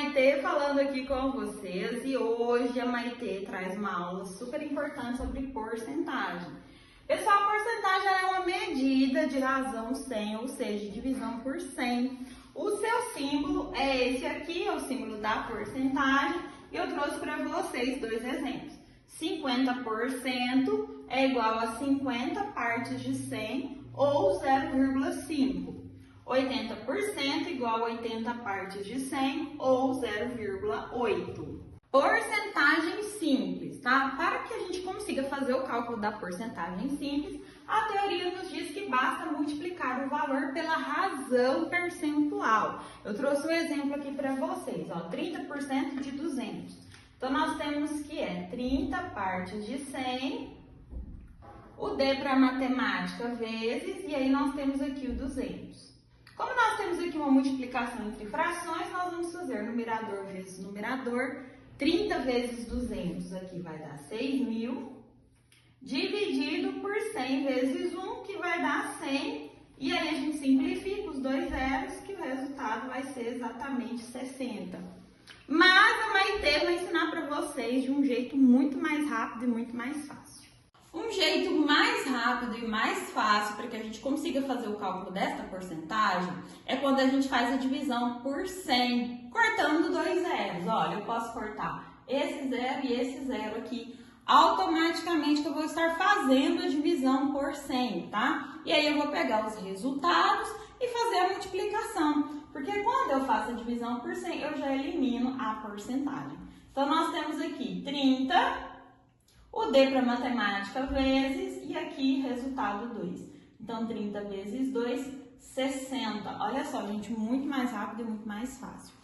Maitê falando aqui com vocês e hoje a Maitê traz uma aula super importante sobre porcentagem. Pessoal, porcentagem é uma medida de razão 100, ou seja, divisão por 100. O seu símbolo é esse aqui, é o símbolo da porcentagem, e eu trouxe para vocês dois exemplos. 50% é igual a 50 partes de 100 ou 0,5. 80% igual a 80 partes de 100 ou 0,8. Porcentagem simples, tá? Para que a gente consiga fazer o cálculo da porcentagem simples, a teoria nos diz que basta multiplicar o valor pela razão percentual. Eu trouxe um exemplo aqui para vocês, ó, 30% de 200. Então, nós temos que é 30 partes de 100, o D para matemática vezes, e aí nós temos aqui o 200. Como nós temos aqui uma multiplicação entre frações, nós vamos fazer numerador vezes numerador. 30 vezes 200 aqui vai dar 6.000, dividido por 100 vezes 1, que vai dar 100. E aí a gente simplifica os dois zeros, que o resultado vai ser exatamente 60. Mas a Maitê vai ensinar para vocês de um jeito muito mais rápido e muito mais fácil. Um jeito mais rápido e mais fácil para que a gente consiga fazer o cálculo desta porcentagem é quando a gente faz a divisão por 100, cortando dois zeros. Olha, eu posso cortar esse zero e esse zero aqui, automaticamente que eu vou estar fazendo a divisão por 100, tá? E aí eu vou pegar os resultados e fazer a multiplicação, porque quando eu faço a divisão por 100, eu já elimino a porcentagem. Então, nós temos aqui 30... o D para matemática vezes, e aqui resultado 2. Então, 30 vezes 2, 60. Olha só, gente, muito mais rápido e muito mais fácil.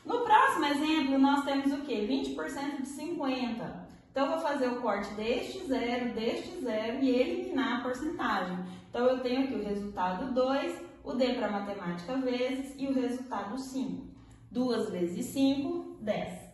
No próximo exemplo, nós temos o quê? 20% de 50. Então, eu vou fazer o corte deste zero e eliminar a porcentagem. Então, eu tenho aqui o resultado 2, o D para matemática vezes e o resultado 5. 2 vezes 5, 10.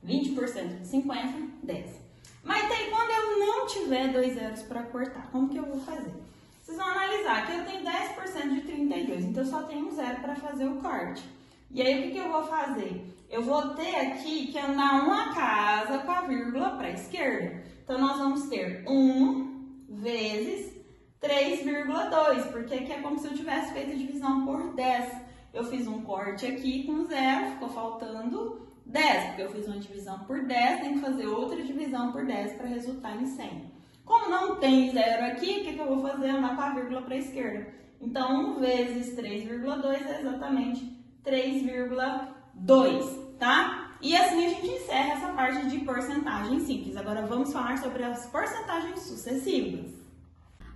20% de 50, 10. Mas tem quando eu não tiver dois zeros para cortar, como que eu vou fazer? Vocês vão analisar que eu tenho 10% de 32, então eu só tenho um zero para fazer o corte. E aí o que eu vou fazer? Eu vou ter aqui que andar uma casa com a vírgula para a esquerda. Então nós vamos ter 1 vezes 3,2, porque aqui é como se eu tivesse feito a divisão por 10. Eu fiz um corte aqui com zero, ficou faltando 10, porque eu fiz uma divisão por 10, tem que fazer outra divisão por 10 para resultar em 100. Como não tem zero aqui, o que eu vou fazer? Andar com a vírgula para a esquerda. Então, 1 vezes 3,2 é exatamente 3,2, tá? E assim a gente encerra essa parte de porcentagem simples. Agora, vamos falar sobre as porcentagens sucessivas.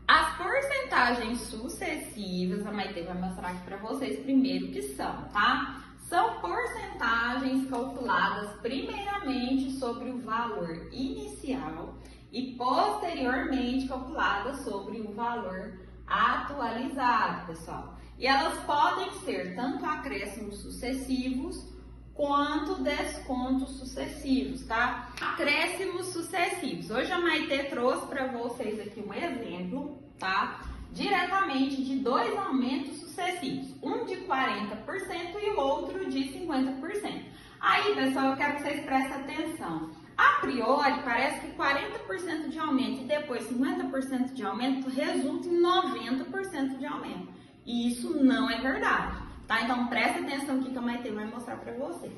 As porcentagens sucessivas, a Maitê vai mostrar aqui para vocês primeiro o que são, tá? São porcentagens calculadas primeiramente sobre o valor inicial e posteriormente calculadas sobre o valor atualizado, pessoal. E elas podem ser tanto acréscimos sucessivos quanto descontos sucessivos, tá? Acréscimos sucessivos. Hoje a Maitê trouxe para vocês aqui um exemplo, tá? Diretamente de dois aumentos sucessivos, um de 40% e o outro de 50%. Aí, pessoal, eu quero que vocês prestem atenção. A priori, parece que 40% de aumento e depois 50% de aumento resulta em 90% de aumento. E isso não é verdade, tá? Então, presta atenção aqui que a Maitê vai mostrar para vocês.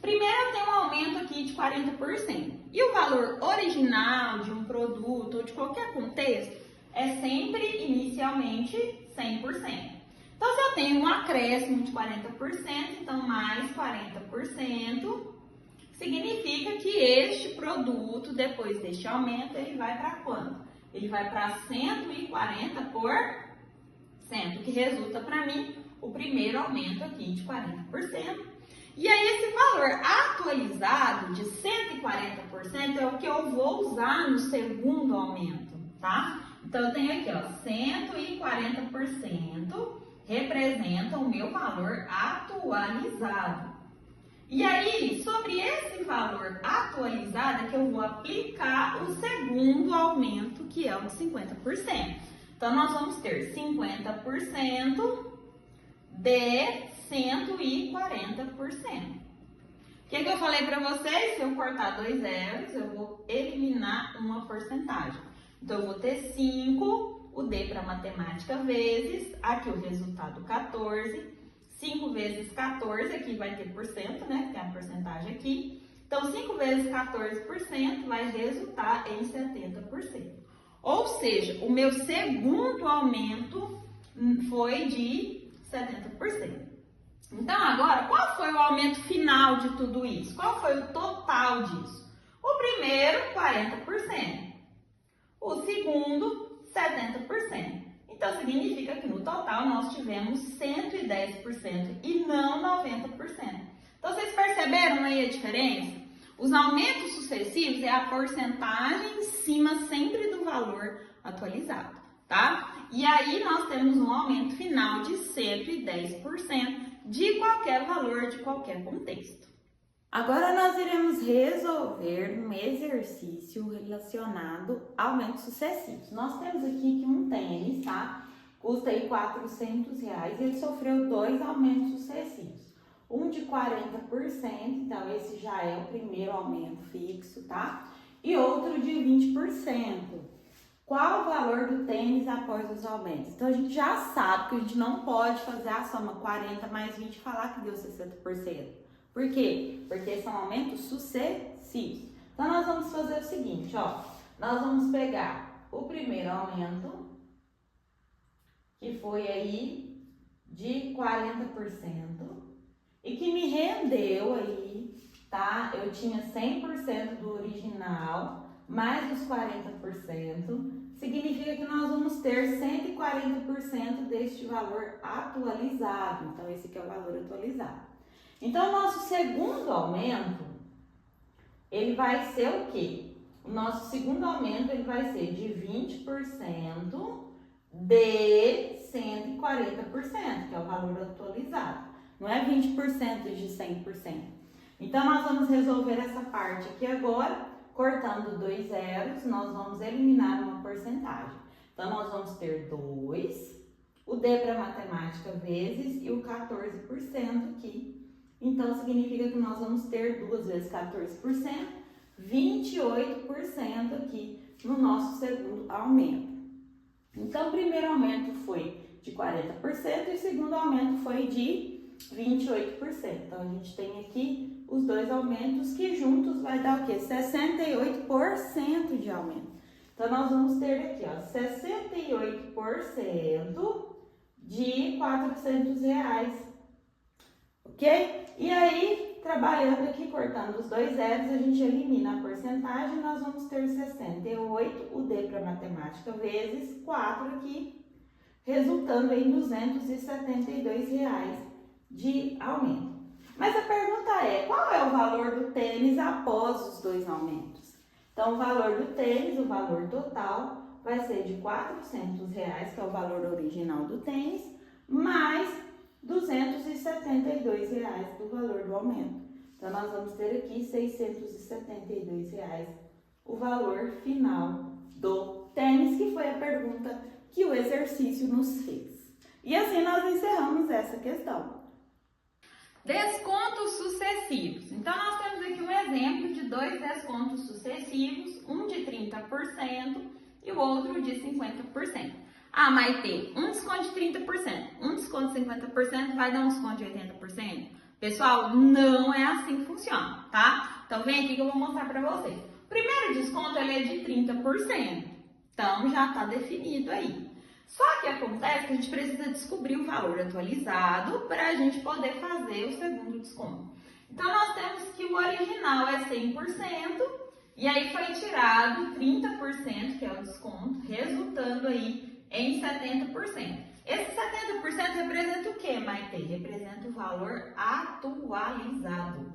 Primeiro, tem um aumento aqui de 40%. E o valor original de um produto ou de qualquer contexto é sempre, inicialmente, 100%. Então, se eu tenho um acréscimo de 40%, então mais 40%, significa que este produto, depois deste aumento, ele vai para quanto? Ele vai para 140%, que resulta para mim o primeiro aumento aqui de 40%. E aí, esse valor atualizado de 140% é o que eu vou usar no segundo aumento, tá? Então, eu tenho aqui, ó, 140% representa o meu valor atualizado. E aí, sobre esse valor atualizado, é que eu vou aplicar o segundo aumento, que é o de 50%. Então, nós vamos ter 50% de 140%. O que eu falei para vocês? Se eu cortar 2 zeros, eu vou eliminar uma porcentagem. Então, eu vou ter 5, o D para matemática, vezes, aqui o resultado 14, 5 vezes 14, aqui vai ter porcento, né? Tem a porcentagem aqui. Então, 5 vezes 14% vai resultar em 70%. Ou seja, o meu segundo aumento foi de 70%. Então, agora, qual foi o aumento final de tudo isso? Qual foi o total disso? O primeiro, 40%. O segundo, 70%. Então, significa que no total nós tivemos 110% e não 90%. Então, vocês perceberam aí a diferença? Os aumentos sucessivos é a porcentagem em cima sempre do valor atualizado, tá? E aí nós temos um aumento final de 110% de qualquer valor, de qualquer contexto. Agora nós iremos resolver um exercício relacionado a aumentos sucessivos. Nós temos aqui que um tênis, tá? Custa aí R$400 e ele sofreu 2 aumentos sucessivos. Um de 40%, então esse já é o primeiro aumento fixo, tá? E outro de 20%. Qual o valor do tênis após os aumentos? Então a gente já sabe que a gente não pode fazer a soma 40 mais 20 e falar que deu 60%. Por quê? Porque são aumentos sucessivos. Então nós vamos fazer o seguinte, ó. Nós vamos pegar o primeiro aumento, que foi aí de 40%, e que me rendeu aí, tá? Eu tinha 100% do original, mais os 40%, significa que nós vamos ter 140% deste valor atualizado. Então, esse aqui é o valor atualizado. Então, o nosso segundo aumento, ele vai ser o quê? O nosso segundo aumento, ele vai ser de 20% de 140%, que é o valor atualizado. Não é 20% de 100%. Então, nós vamos resolver essa parte aqui agora. Cortando 2 zeros, nós vamos eliminar uma porcentagem. Então, nós vamos ter 2, o D para matemática vezes e o 14% aqui. Então, significa que nós vamos ter 2 vezes 14%, 28% aqui no nosso segundo aumento. Então, o primeiro aumento foi de 40% e o segundo aumento foi de 28%. Então, a gente tem aqui os dois aumentos que juntos vai dar o quê? 68% de aumento. Então, nós vamos ter aqui, ó, 68% de R$400, ok? E aí, trabalhando aqui, cortando os 2 zeros, a gente elimina a porcentagem, nós vamos ter 68, o D para matemática, vezes 4 aqui, resultando em R$272 de aumento. Mas a pergunta é, qual é o valor do tênis após os 2 aumentos? Então, o valor do tênis, o valor total, vai ser de R$400, que é o valor original do tênis, mais R$272 do valor do aumento. Então, nós vamos ter aqui R$672, o valor final do tênis, que foi a pergunta que o exercício nos fez. E assim nós encerramos essa questão. Descontos sucessivos. Então, nós temos aqui um exemplo de 2 descontos sucessivos, um de 30% e o outro de 50%. Ah, Maitê, um desconto de 30%, um desconto de 50% vai dar um desconto de 80%? Pessoal, não é assim que funciona, tá? Então, vem aqui que eu vou mostrar para vocês. O primeiro desconto ele é de 30%, então já está definido aí. Só que acontece que a gente precisa descobrir o valor atualizado para a gente poder fazer o segundo desconto. Então, nós temos que o original é 100% e aí foi tirado 30%, que é o desconto, resultando aí em 70%. Esse 70% representa o que, Maitê? Representa o valor atualizado.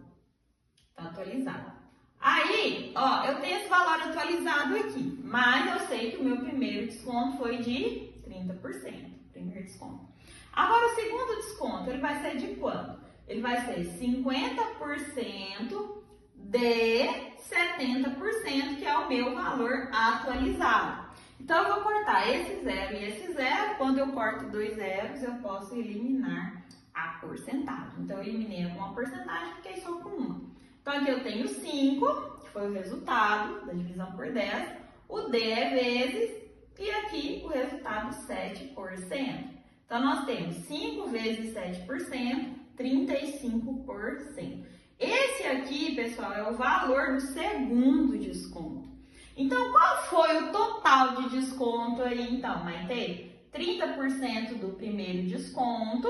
Tá atualizado. Aí, ó, eu tenho esse valor atualizado aqui, mas eu sei que o meu primeiro desconto foi de 30%, primeiro desconto. Agora, o segundo desconto, ele vai ser de quanto? Ele vai ser 50% de 70%, que é o meu valor atualizado. Então, eu vou cortar esse zero e esse zero. Quando eu corto 2 zeros, eu posso eliminar a porcentagem. Então, eu eliminei uma porcentagem, fiquei só com uma. Então, aqui eu tenho 5, que foi o resultado da divisão por 10. O D é vezes, e aqui o resultado 7%. Então, nós temos 5 vezes 7%, 35%. Esse aqui, pessoal, é o valor do segundo desconto. Então, qual foi o total de desconto aí, então, Maite? 30% do primeiro desconto,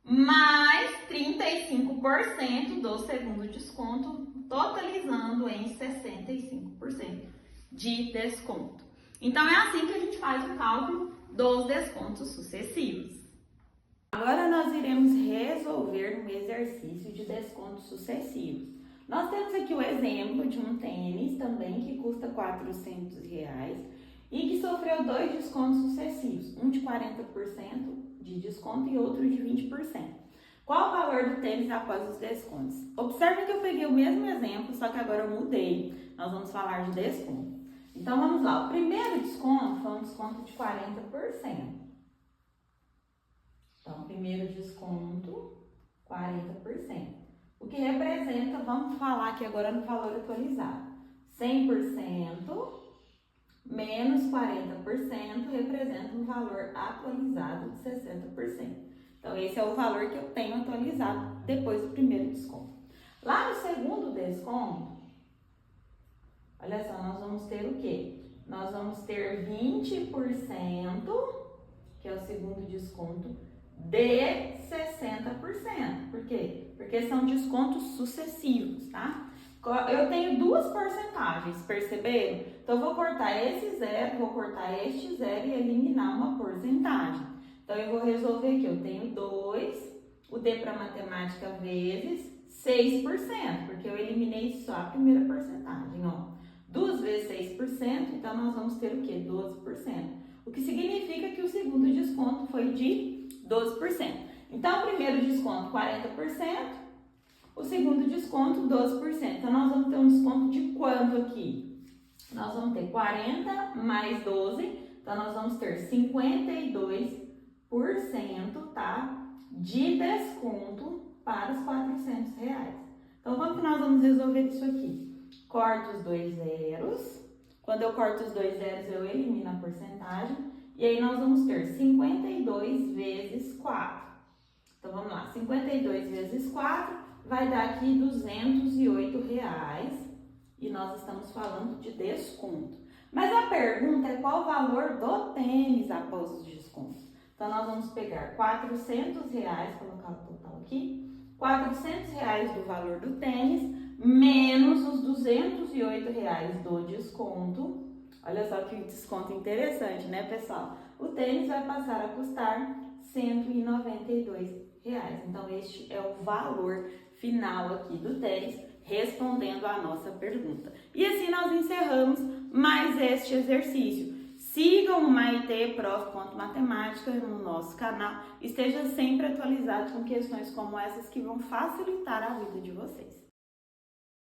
mais 35% do segundo desconto, totalizando em 65% de desconto. Então, é assim que a gente faz o cálculo dos descontos sucessivos. Agora nós iremos resolver um exercício de descontos sucessivos. Nós temos aqui o exemplo de um tênis também que custa R$400 e que sofreu 2 descontos sucessivos, um de 40% de desconto e outro de 20%. Qual o valor do tênis após os descontos? Observe que eu peguei o mesmo exemplo, só que agora eu mudei. Nós vamos falar de desconto. Então vamos lá, o primeiro desconto foi um desconto de 40%. Então, primeiro desconto, 40%. O que representa, vamos falar aqui agora no valor atualizado. 100% menos 40% representa um valor atualizado de 60%. Então, esse é o valor que eu tenho atualizado depois do primeiro desconto. Lá no segundo desconto, olha só, nós vamos ter o quê? Nós vamos ter 20%, que é o segundo desconto, de 60%. Por quê? Porque são descontos sucessivos, tá? Eu tenho 2 porcentagens, perceberam? Então, eu vou cortar esse zero, vou cortar este zero e eliminar uma porcentagem. Então, eu vou resolver aqui, eu tenho 2, o D para matemática vezes 6%, porque eu eliminei só a primeira porcentagem, ó. 2 vezes 6%, então nós vamos ter o quê? 12%. O que significa que o segundo desconto foi de 12%. Então, o primeiro desconto, 40%, o segundo desconto, 12%. Então, nós vamos ter um desconto de quanto aqui? Nós vamos ter 40 mais 12, então nós vamos ter 52%, tá? De desconto para os R$400. Então, como que nós vamos resolver isso aqui? Corto os 2 zeros. Quando eu corto os 2 zeros, eu elimino a porcentagem. E aí, nós vamos ter 52 vezes 4. Então, vamos lá. 52 vezes 4 vai dar aqui R$208. E nós estamos falando de desconto. Mas a pergunta é qual o valor do tênis após os descontos. Então, nós vamos pegar R$400, colocar o total aqui. R$400 do valor do tênis, menos os R$208 do desconto. Olha só que desconto interessante, né, pessoal? O tênis vai passar a custar R$192. Então, este é o valor final aqui do tênis, respondendo à nossa pergunta. E assim nós encerramos mais este exercício. Sigam o Maite Prof.Matemática no nosso canal. Esteja sempre atualizado com questões como essas que vão facilitar a vida de vocês.